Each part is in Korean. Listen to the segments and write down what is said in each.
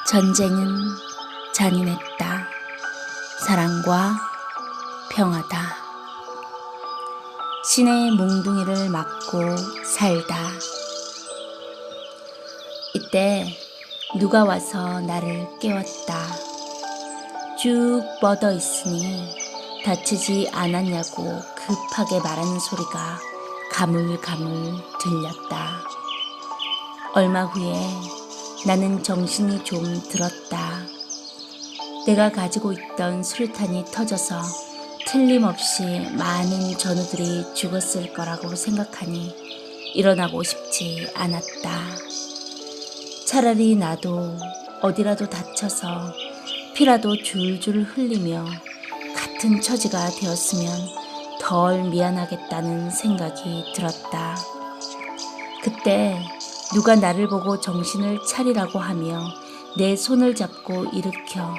전쟁은 잔인했다. 사랑과 평화다. 신의 몽둥이를 맞고 살다. 이때 누가 와서 나를 깨웠다. 쭉 뻗어 있으니 다치지 않았냐고 급하게 말하는 소리가 가물가물 들렸다. 얼마 후에 나는 정신이 좀 들었다. 내가 가지고 있던 수류탄이 터져서 틀림없이 많은 전우들이 죽었을 거라고 생각하니 일어나고 싶지 않았다. 차라리 나도 어디라도 다쳐서 피라도 줄줄 흘리며 같은 처지가 되었으면 덜 미안하겠다는 생각이 들었다. 그때 누가 나를 보고 정신을 차리라고 하며 내 손을 잡고 일으켜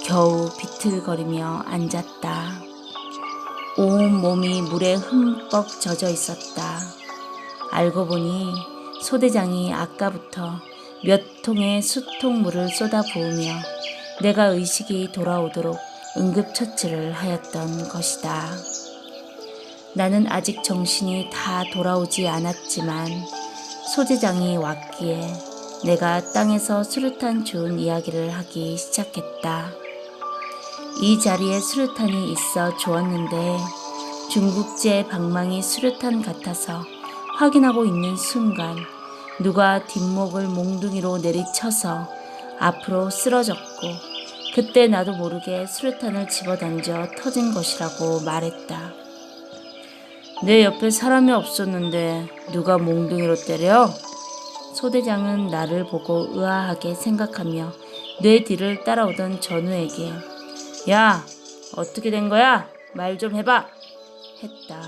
겨우 비틀거리며 앉았다. 온 몸이 물에 흠뻑 젖어 있었다. 알고 보니 소대장이 아까부터 몇 통의 수통물을 쏟아 부으며 내가 의식이 돌아오도록 응급처치를 하였던 것이다. 나는 아직 정신이 다 돌아오지 않았지만 소대장이 왔기에 내가 땅에서 수류탄 주운 이야기를 하기 시작했다. 이 자리에 수류탄이 있어 좋았는데 중국제 방망이 수류탄 같아서 확인하고 있는 순간 누가 뒷목을 몽둥이로 내리쳐서 앞으로 쓰러졌고 그때 나도 모르게 수류탄을 집어던져 터진 것이라고 말했다. 내 옆에 사람이 없었는데 누가 몽둥이로 때려? 소대장은 나를 보고 의아하게 생각하며 내 뒤를 따라오던 전우에게 야, 어떻게 된 거야? 말 좀 해봐! 했다.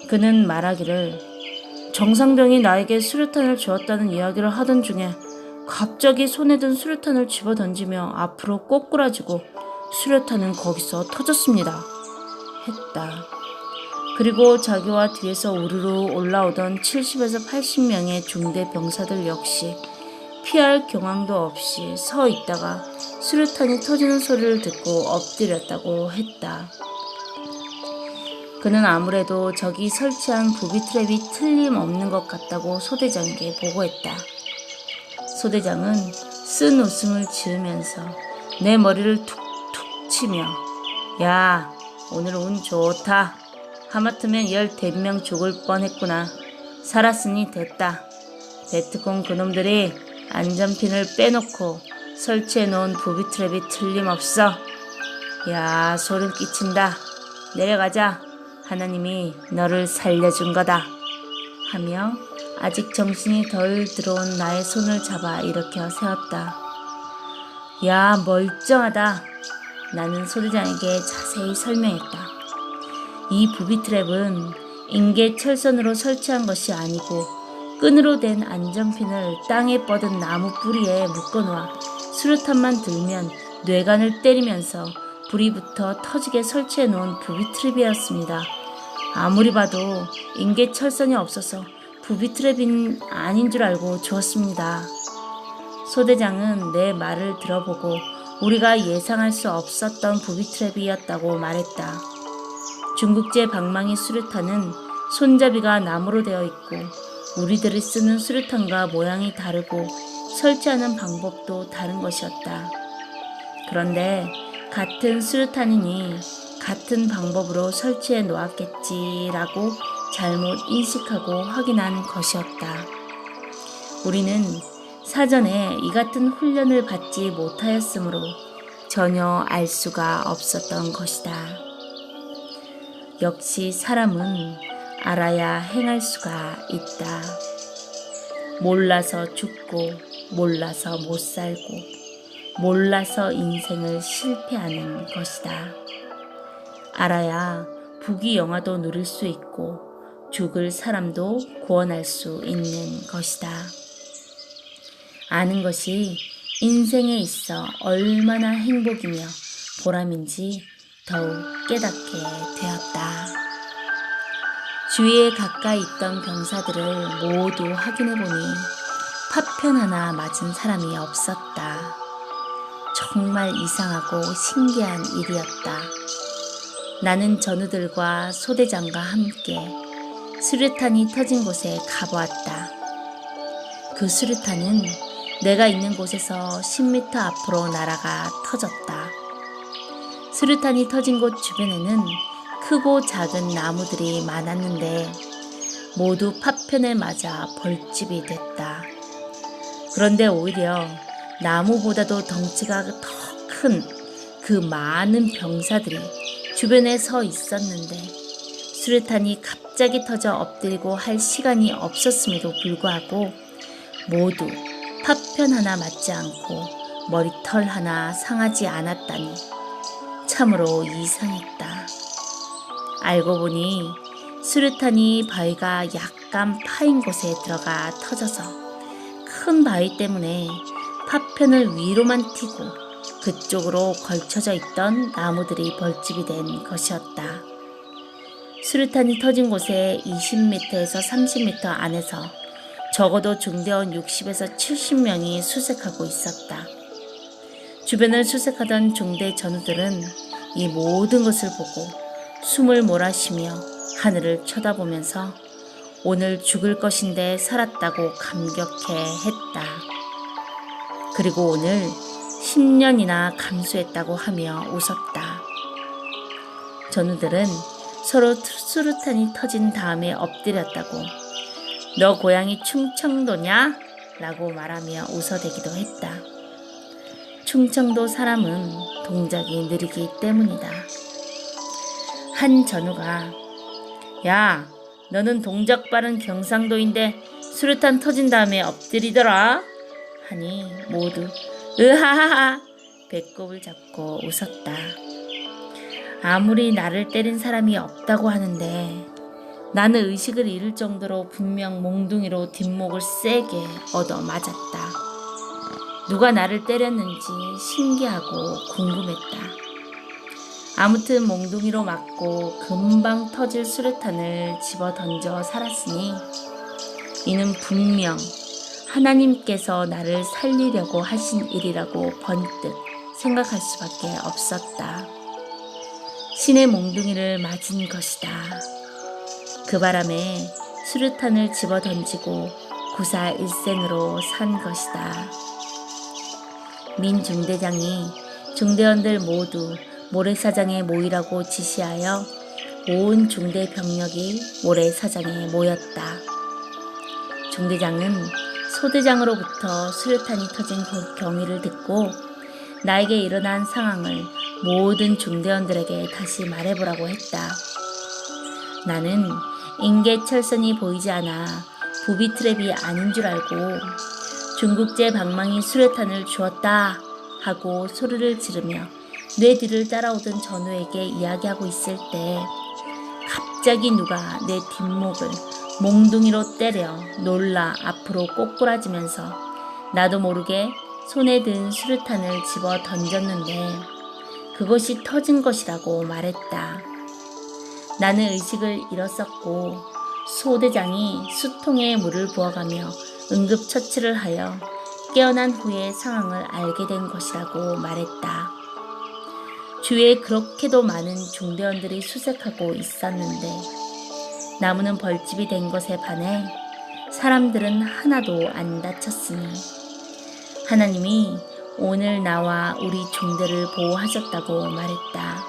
그는 말하기를 정상병이 나에게 수류탄을 주었다는 이야기를 하던 중에 갑자기 손에 든 수류탄을 집어던지며 앞으로 꼬꾸라지고 수류탄은 거기서 터졌습니다. 했다. 그리고 자기와 뒤에서 우르르 올라오던 70에서 80명의 중대 병사들 역시 피할 경황도 없이 서 있다가 수류탄이 터지는 소리를 듣고 엎드렸다고 했다. 그는 아무래도 저기 설치한 부비 트랩이 틀림없는 것 같다고 소대장에게 보고했다. 소대장은 쓴 웃음을 지으면서 내 머리를 툭툭 치며 야, 오늘 운 좋다. 하마터면 14명 죽을 뻔했구나. 살았으니 됐다. 베트콩 그놈들이 안전핀을 빼놓고 설치해놓은 부비트랩이 틀림없어. 야, 소름 끼친다. 내려가자. 하나님이 너를 살려준 거다. 하며 아직 정신이 덜 들어온 나의 손을 잡아 일으켜 세웠다. 야, 멀쩡하다. 나는 소대장에게 자세히 설명했다. 이 부비트랩은 인계 철선으로 설치한 것이 아니고 끈으로 된 안전핀을 땅에 뻗은 나무 뿌리에 묶어놓아 수류탄만 들면 뇌관을 때리면서 불이 붙어 터지게 설치해 놓은 부비트랩이었습니다. 아무리 봐도 인계 철선이 없어서 부비트랩이 아닌 줄 알고 주었습니다. 소대장은 내 말을 들어보고 우리가 예상할 수 없었던 부비트랩이었다고 말했다. 중국제 방망이 수류탄은 손잡이가 나무로 되어 있고 우리들이 쓰는 수류탄과 모양이 다르고 설치하는 방법도 다른 것이었다. 그런데 같은 수류탄이니 같은 방법으로 설치해 놓았겠지라고 잘못 인식하고 확인한 것이었다. 우리는 사전에 이 같은 훈련을 받지 못하였으므로 전혀 알 수가 없었던 것이다. 역시 사람은 알아야 행할 수가 있다. 몰라서 죽고 몰라서 못 살고 몰라서 인생을 실패하는 것이다. 알아야 부귀영화도 누릴 수 있고 죽을 사람도 구원할 수 있는 것이다. 아는 것이 인생에 있어 얼마나 행복이며 보람인지 더욱 깨닫게 되었다. 주위에 가까이 있던 병사들을 모두 확인해보니 파편 하나 맞은 사람이 없었다. 정말 이상하고 신기한 일이었다. 나는 전우들과 소대장과 함께 수류탄이 터진 곳에 가보았다. 그 수류탄은 내가 있는 곳에서 10m 앞으로 날아가 터졌다. 수류탄이 터진 곳 주변에는 크고 작은 나무들이 많았는데 모두 파편에 맞아 벌집이 됐다. 그런데 오히려 나무보다도 덩치가 더 큰 그 많은 병사들이 주변에 서 있었는데 수류탄이 갑자기 터져 엎드리고 할 시간이 없었음에도 불구하고 모두 파편 하나 맞지 않고 머리털 하나 상하지 않았다니 참으로 이상했다. 알고 보니 수류탄이 바위가 약간 파인 곳에 들어가 터져서 큰 바위 때문에 파편을 위로만 튀고 그쪽으로 걸쳐져 있던 나무들이 벌집이 된 것이었다. 수류탄이 터진 곳에 20m에서 30m 안에서 적어도 중대원 60에서 70명이 수색하고 있었다. 주변을 수색하던 중대 전우들은 이 모든 것을 보고 숨을 몰아쉬며 하늘을 쳐다보면서 오늘 죽을 것인데 살았다고 감격해 했다. 그리고 오늘 10년이나 감수했다고 하며 웃었다. 전우들은 서로 수류탄이 터진 다음에 엎드렸다고 너 고향이 충청도냐? 라고 말하며 웃어대기도 했다. 충청도 사람은 동작이 느리기 때문이다. 한 전우가 야, 너는 동작 빠른 경상도인데 수류탄 터진 다음에 엎드리더라? 하니 모두 으하하하 배꼽을 잡고 웃었다. 아무리 나를 때린 사람이 없다고 하는데 나는 의식을 잃을 정도로 분명 몽둥이로 뒷목을 세게 얻어맞았다. 누가 나를 때렸는지 신기하고 궁금했다. 아무튼 몽둥이로 맞고 금방 터질 수류탄을 집어 던져 살았으니 이는 분명 하나님께서 나를 살리려고 하신 일이라고 번뜩 생각할 수밖에 없었다. 신의 몽둥이를 맞은 것이다. 그 바람에 수류탄을 집어 던지고 구사일생으로 산 것이다. 민 중대장이 중대원들 모두 모래사장에 모이라고 지시하여 온 중대 병력이 모래사장에 모였다. 중대장은 소대장으로부터 수류탄이 터진 경위를 듣고 나에게 일어난 상황을 모든 중대원들에게 다시 말해보라고 했다. 나는 인계철선이 보이지 않아 부비트랩이 아닌 줄 알고 중국제 방망이 수류탄을 주었다 하고 소리를 지르며 내 뒤를 따라오던 전우에게 이야기하고 있을 때 갑자기 누가 내 뒷목을 몽둥이로 때려 놀라 앞으로 꼬꾸라지면서 나도 모르게 손에 든 수류탄을 집어 던졌는데 그것이 터진 것이라고 말했다. 나는 의식을 잃었었고 소대장이 수통에 물을 부어가며 응급처치를 하여 깨어난 후에 상황을 알게 된 것이라고 말했다. 주위에 그렇게도 많은 중대원들이 수색하고 있었는데 나무는 벌집이 된 것에 반해 사람들은 하나도 안 다쳤으니 하나님이 오늘 나와 우리 종대를 보호하셨다고 말했다.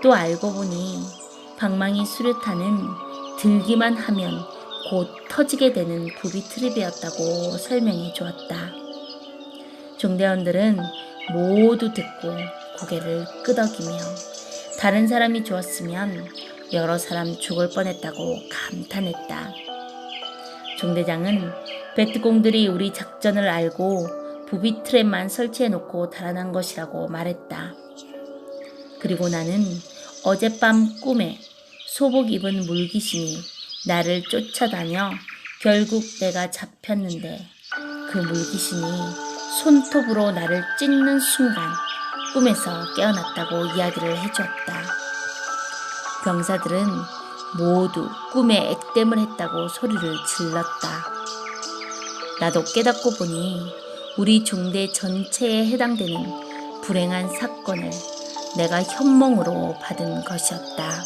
또 알고 보니 방망이 수류탄은 들기만 하면 곧 터지게 되는 부비트랩이었다고 설명해 주었다. 종대원들은 모두 듣고 고개를 끄덕이며 다른 사람이 주었으면 여러 사람 죽을 뻔했다고 감탄했다. 종대장은 베트공들이 우리 작전을 알고 부비트랩만 설치해놓고 달아난 것이라고 말했다. 그리고 나는 어젯밤 꿈에 소복 입은 물귀신이 나를 쫓아다녀 결국 내가 잡혔는데 그 물귀신이 손톱으로 나를 찢는 순간 꿈에서 깨어났다고 이야기를 해주었다. 병사들은 모두 꿈에 액땜을 했다고 소리를 질렀다. 나도 깨닫고 보니 우리 중대 전체에 해당되는 불행한 사건을 내가 현몽으로 받은 것이었다.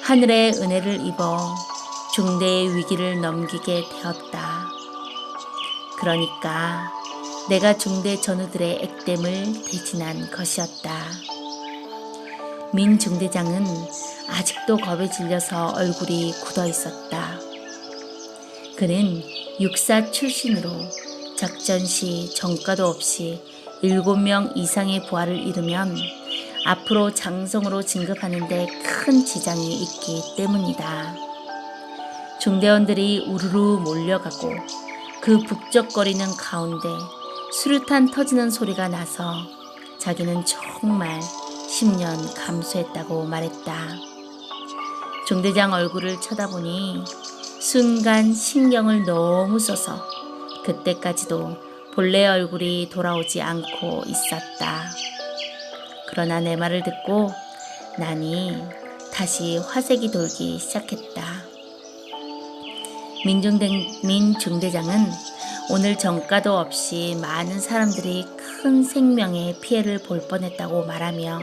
하늘의 은혜를 입어 중대의 위기를 넘기게 되었다. 그러니까 내가 중대 전우들의 액땜을 대신한 것이었다. 민 중대장은 아직도 겁에 질려서 얼굴이 굳어 있었다. 그는 육사 출신으로 작전 시 정가도 없이 7명 이상의 부하를 이루면 앞으로 장성으로 진급하는 데 큰 지장이 있기 때문이다. 중대원들이 우르르 몰려가고 그 북적거리는 가운데 수류탄 터지는 소리가 나서 자기는 정말 10년 감수했다고 말했다. 중대장 얼굴을 쳐다보니 순간 신경을 너무 써서 그때까지도 본래 얼굴이 돌아오지 않고 있었다. 그러나 내 말을 듣고 나니 다시 화색이 돌기 시작했다. 민 중대장은 오늘 정가도 없이 많은 사람들이 큰 생명의 피해를 볼 뻔했다고 말하며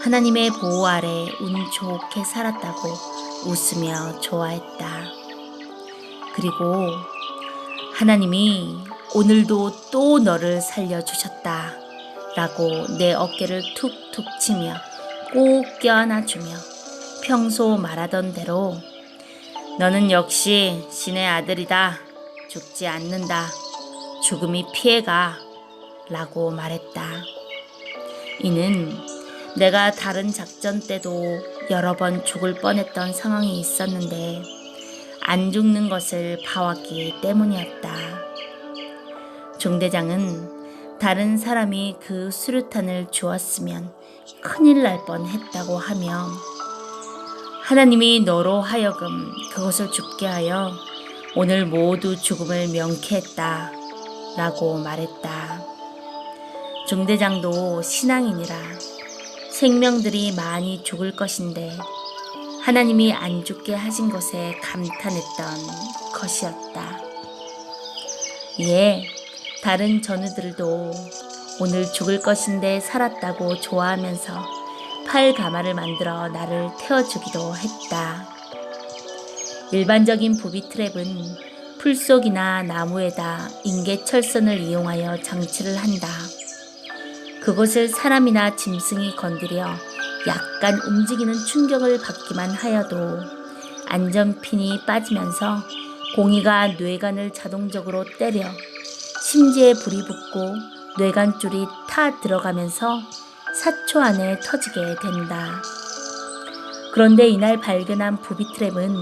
하나님의 보호 아래 운 좋게 살았다고 웃으며 좋아했다. 그리고 하나님이 오늘도 또 너를 살려주셨다 라고 내 어깨를 툭툭 치며 꼭 껴안아주며 평소 말하던 대로 너는 역시 신의 아들이다. 죽지 않는다. 죽음이 피해가 라고 말했다. 이는 내가 다른 작전 때도 여러 번 죽을 뻔했던 상황이 있었는데 안 죽는 것을 봐왔기 때문이었다. 중대장은 다른 사람이 그 수류탄을 주었으면 큰일 날 뻔했다고 하며 하나님이 너로 하여금 그것을 죽게 하여 오늘 모두 죽음을 명쾌했다 라고 말했다. 중대장도 신앙인이라 생명들이 많이 죽을 것인데 하나님이 안 죽게 하신 것에 감탄했던 것이었다. 이에 다른 전우들도 오늘 죽을 것인데 살았다고 좋아하면서 팔가마를 만들어 나를 태워주기도 했다. 일반적인 부비 트랩은 풀속이나 나무에다 인계철선을 이용하여 장치를 한다. 그것을 사람이나 짐승이 건드려 약간 움직이는 충격을 받기만 하여도 안전핀이 빠지면서 공이가 뇌관을 자동적으로 때려 심지에 불이 붙고 뇌관줄이 타 들어가면서 4초 안에 터지게 된다. 그런데 이날 발견한 부비 트랩은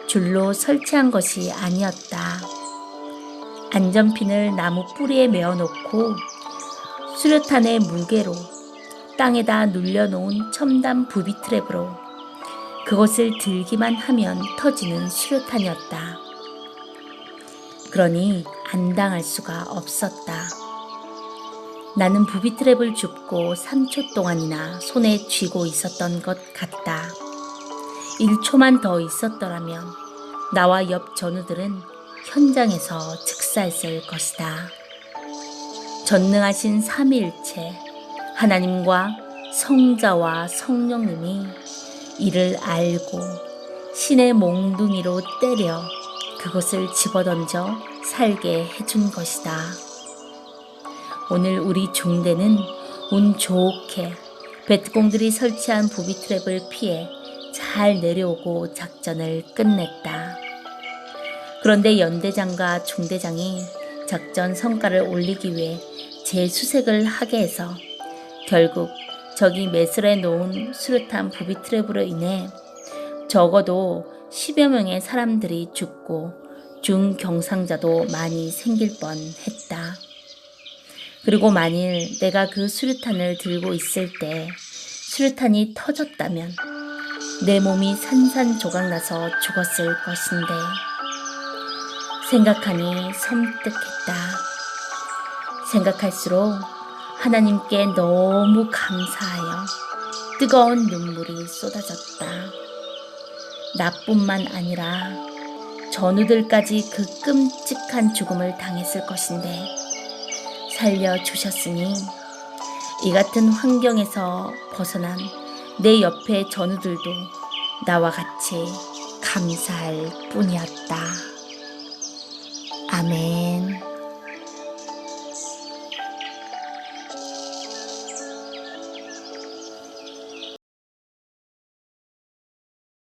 줄로 설치한 것이 아니었다. 안전핀을 나무 뿌리에 메어놓고 수류탄의 무게로 땅에다 눌려놓은 첨단 부비 트랩으로 그것을 들기만 하면 터지는 수류탄이었다. 그러니 안 당할 수가 없었다. 나는 부비 트랩을 줍고 3초 동안이나 손에 쥐고 있었던 것 같다. 1초만 더 있었더라면 나와 옆 전우들은 현장에서 즉사했을 것이다. 전능하신 삼위일체 하나님과 성자와 성령님이 이를 알고 신의 몽둥이로 때려 그것을 집어던져 살게 해준 것이다. 오늘 우리 중대는 운 좋게 베트공들이 설치한 부비 트랩을 피해 잘 내려오고 작전을 끝냈다. 그런데 연대장과 중대장이 작전 성과를 올리기 위해 재수색을 하게 해서 결국 적이 매설해 놓은 수류탄 부비 트랩으로 인해 적어도 10여 명의 사람들이 죽고 중경상자도 많이 생길 뻔했다. 그리고 만일 내가 그 수류탄을 들고 있을 때 수류탄이 터졌다면 내 몸이 산산조각나서 죽었을 것인데 생각하니 섬뜩했다. 생각할수록 하나님께 너무 감사하여 뜨거운 눈물이 쏟아졌다. 나뿐만 아니라 전우들까지 그 끔찍한 죽음을 당했을 것인데 살려주셨으니 이 같은 환경에서 벗어난 내 옆의 전우들도 나와 같이 감사할 뿐이었다. 아멘.